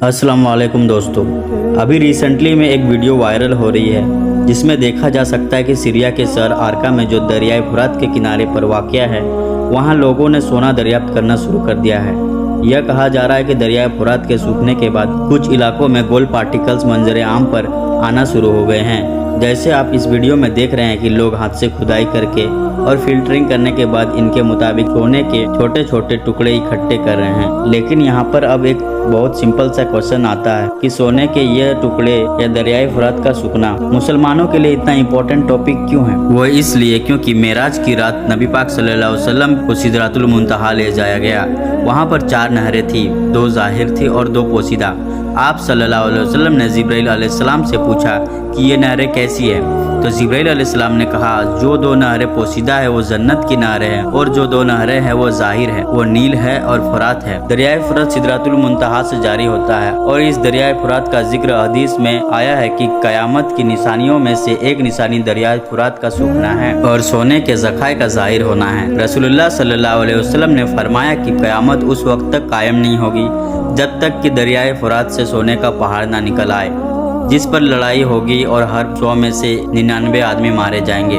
अस्सलाम वालेकुम दोस्तों। अभी रिसेंटली में एक वीडियो वायरल हो रही है जिसमें देखा जा सकता है कि सीरिया के शहर आरका में जो दरियाए फुरात के किनारे पर वाक़या है वहां लोगों ने सोना दरियाफ्त करना शुरू कर दिया है। यह कहा जा रहा है कि दरियाए फुरात के सूखने के बाद कुछ इलाकों में गोल्ड पार्टिकल्स मंजर आम पर आना शुरू हो गए हैं। जैसे आप इस वीडियो में देख रहे हैं कि लोग हाथ से खुदाई करके और फिल्टरिंग करने के बाद इनके मुताबिक सोने के छोटे छोटे टुकड़े इकट्ठे कर रहे हैं। लेकिन यहाँ पर अब एक बहुत सिंपल सा क्वेश्चन आता है कि सोने के ये टुकड़े या दरियाई फुरात का सूखना मुसलमानों के लिए इतना इम्पोर्टेंट टॉपिक क्यों है? वो इसलिए क्योंकि मेराज की रात नबी पाक सल्लल्लाहु अलैहि वसल्लम को सिदरातुल मुंतहा ले जाया गया। वहाँ पर 4 नहरें थी, 2 ज़ाहिर थी और 2 पोशीदा। आप सल्लल्लाहु अलैहि वसल्लम ने जिब्राइल अलैहिस्सलाम से पूछा कि ये नहरें कैसी है, तो जिब्राइल अलैहिस्सलाम ने कहा जो 2 नहरें पोशीदा है वो जन्नत की नहरें हैं और जो 2 नहरें हैं वो ज़ाहिर है, वो नील है और फुरात है। दरियाए फुरात सिदरातुल मुंतहा से जारी होता है और इस दरियाए फुरात का जिक्र हदीस में आया है कि कयामत की निशानियों में से एक निशानी दरियाए फुरात का सूखना है और सोने के ज़खाए का ज़ाहिर होना है। रसूलुल्लाह सल्लल्लाहु अलैहि वसल्लम ने फरमाया कि कयामत उस वक्त तक कायम नहीं होगी जब तक कि दरियाए फुरात से सोने का पहाड़ ना निकल आए जिस पर लड़ाई होगी और हर 100 में से 99 आदमी मारे जाएंगे।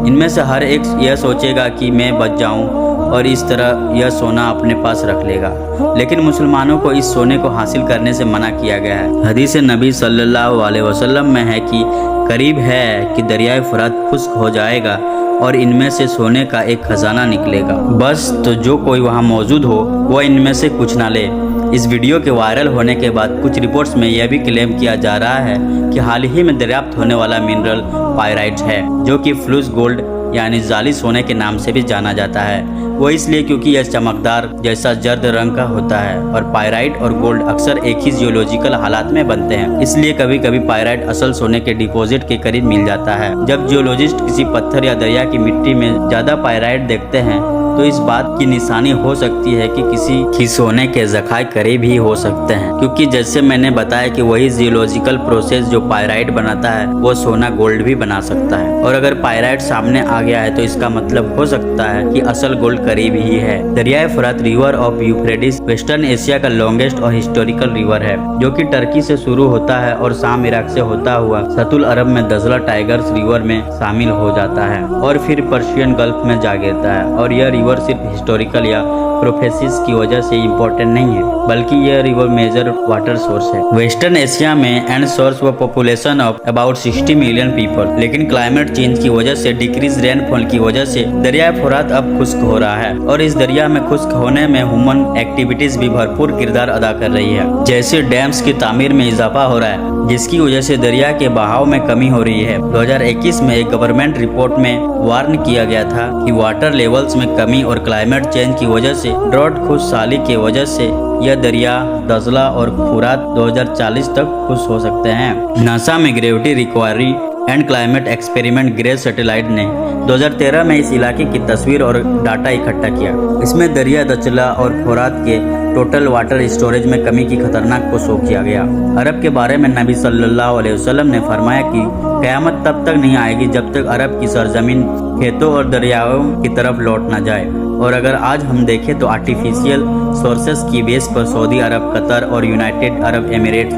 इनमें से हर एक यह सोचेगा कि मैं बच जाऊं और इस तरह यह सोना अपने पास रख लेगा। लेकिन मुसलमानों को इस सोने को हासिल करने से मना किया गया है। हदीस नबी सल्लल्लाहु अलैहि वसल्लम में है कि करीब है कि दरियाए फुरात खुश्क हो जाएगा और इनमें से सोने का एक खजाना निकलेगा। बस तो जो कोई वहाँ मौजूद हो वह इनमें से कुछ ना ले। इस वीडियो के वायरल होने के बाद कुछ रिपोर्ट्स में यह भी क्लेम किया जा रहा है कि हाल ही में दरियाफ्त होने वाला मिनरल पायराइट है जो कि फ्लूस गोल्ड यानी जाली सोने के नाम से भी जाना जाता है। वो इसलिए क्योंकि यह चमकदार जैसा जर्द रंग का होता है और पायराइट और गोल्ड अक्सर एक ही जियोलॉजिकल हालात में बनते हैं। इसलिए कभी कभी पायराइट असल सोने के डिपॉजिट के करीब मिल जाता है। जब जियोलॉजिस्ट किसी पत्थर या दरिया की मिट्टी में ज्यादा पायराइट देखते हैं तो इस बात की निशानी हो सकती है कि किसी की सोने के ज़खाए करीब ही हो सकते हैं, क्योंकि जैसे मैंने बताया कि वही जियोलॉजिकल प्रोसेस जो पायराइट बनाता है वो सोना गोल्ड भी बना सकता है। और अगर पायराइट सामने आ गया है तो इसका मतलब हो सकता है कि असल गोल्ड करीब ही है। दरियाए फुरात river of Euphrates western Asia का लॉन्गेस्ट और हिस्टोरिकल रिवर है जो कि टर्की से शुरू होता है और शाम इराक से होता हुआ सतुल अरब में दजला टाइगर्स रिवर में शामिल हो जाता है और फिर पर्शियन गल्फ में जा गिरता है। और यह रिवर सिर्फ हिस्टोरिकल या प्रोफेसिस की वजह से इम्पोर्टेंट नहीं है बल्कि यह रिवर मेजर वाटर सोर्स है। वेस्टर्न एशिया में एंड सोर्स व population of about 60 million people, लेकिन क्लाइमेट चेंज की वजह से डिक्रीज रेनफॉल की वजह से दरियाए फुरात अब खुश्क हो रहा है और इस दरिया में खुश्क होने में ह्यूमन एक्टिविटीज भी भरपूर किरदार अदा कर रही है। जैसे डैम्स की तामीर में इजाफा हो रहा है जिसकी वजह से दरिया के बहाव में कमी हो रही है। 2021 में एक गवर्नमेंट रिपोर्ट में वार्न किया गया था कि वाटर लेवल्स में कमी और क्लाइमेट चेंज की वजह से ड्रॉट खुशहाली की वजह से यह दरिया दजला और फुरात 2040 तक खुश हो सकते हैं। नासा में gravity recovery and climate experiment GRACE satellite ने 2013 में इस इलाके की तस्वीर और डाटा इकट्ठा किया। इसमें दरिया दजला और फुरात के टोटल वाटर स्टोरेज में कमी की खतरनाक को शो किया गया। अरब के बारे में नबी सल्लल्लाहु अलैहि वसल्लम ने फरमाया कि क़यामत तब तक नहीं आएगी जब तक अरब की सरजमीन खेतों और दरियाओं की तरफ लौट ना जाए। और अगर आज हम देखें तो आर्टिफिशियल सोर्सेस की बेस पर सऊदी अरब, कतर और यूनाइटेड अरब एमिरेट्स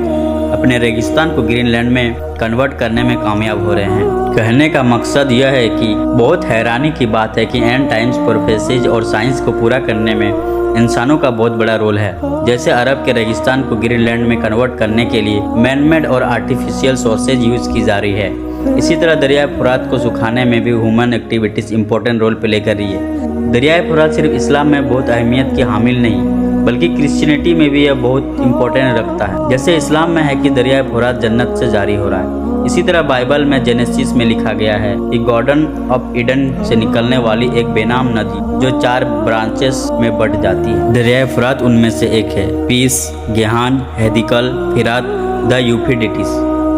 अपने रेगिस्तान को ग्रीनलैंड में कन्वर्ट करने में कामयाब हो रहे हैं। कहने का मकसद यह है कि बहुत हैरानी की बात है कि एंड टाइम्स प्रोफेसीज और साइंस को पूरा करने में इंसानों का बहुत बड़ा रोल है। जैसे अरब के रेगिस्तान को ग्रीनलैंड में कन्वर्ट करने के लिए मैनमेड और आर्टिफिशियल सोर्सेज यूज की जा रही है। इसी तरह दरियाए फुरात को सुखाने में भी human activities important role play कर रही है। दरियाए फुरात सिर्फ इस्लाम में बहुत अहमियत की हामिल नहीं बल्कि क्रिश्चियनिटी में भी यह बहुत इंपॉर्टेंट रखता है। जैसे इस्लाम में है कि दरियाए फुरात जन्नत से जारी हो रहा है, इसी तरह बाइबल में जेनेसिस में लिखा गया है कि गार्डन ऑफ ईडन से निकलने वाली एक बेनाम नदी जो 4 ब्रांचेस में बढ़ जाती है। दरियाए फुरात उनमें से एक है। Pison, Gihon, Hiddekel, Phirat, the Euphrates.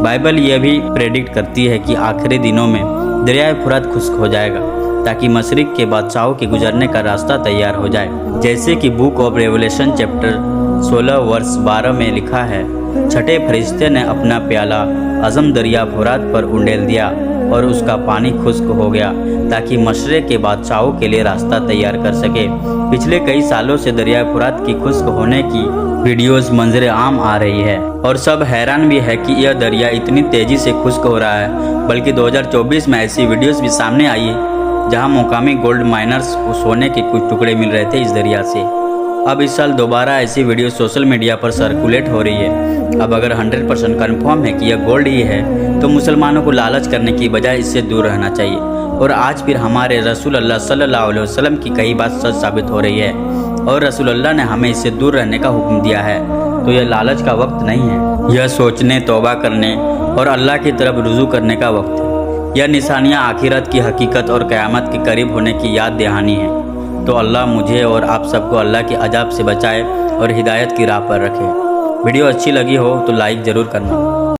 Bible यह भी प्रेडिक्ट करती है कि आखिरी दिनों में दरियाए फुरात खुश्क हो जाएगा ताकि मशरिक के बादशाहों के गुजरने का रास्ता तैयार हो जाए। जैसे कि बुक ऑफ रेवलेशन चैप्टर 16 वर्ष 12 में लिखा है, छठे फरिश्ते ने अपना प्याला अज़म दरिया फुरात पर उंडेल दिया और उसका पानी खुश्क हो गया ताकि मशरिक के बादशाहों के लिए रास्ता तैयार कर सके। पिछले कई सालों से दरियाए फुरात की खुश्क होने की वीडियोस मंजर आम आ रही है और सब हैरान भी है कि यह दरिया इतनी तेजी से खुश्क हो रहा है। बल्कि 2024 में ऐसी वीडियोस भी सामने आई जहां मुकामी गोल्ड माइनर्स को सोने के कुछ टुकड़े मिल रहे थे इस दरिया से। अब इस साल दोबारा ऐसी वीडियो सोशल मीडिया पर सर्कुलेट हो रही है। अब अगर 100% कन्फर्म है कि यह गोल्ड ही है तो मुसलमानों को लालच करने की बजाय इससे दूर रहना चाहिए। और आज फिर हमारे रसूल अल्लाह सल्लल्लाहु अलैहि वसल्लम की कही बात सच साबित हो रही है और रसूल अल्लाह ने हमें इससे दूर रहने का हुक्म दिया है। तो यह लालच का वक्त नहीं है, यह सोचने, तौबा करने और अल्लाह की तरफ रुजू करने का वक्त है। यह निशानियाँ आखिरत की हकीकत और क़यामत के करीब होने की याद दहानी है। तो अल्लाह मुझे और आप सबको अल्लाह के अजाब से बचाए और हिदायत की राह पर रखे। वीडियो अच्छी लगी हो तो लाइक ज़रूर करना।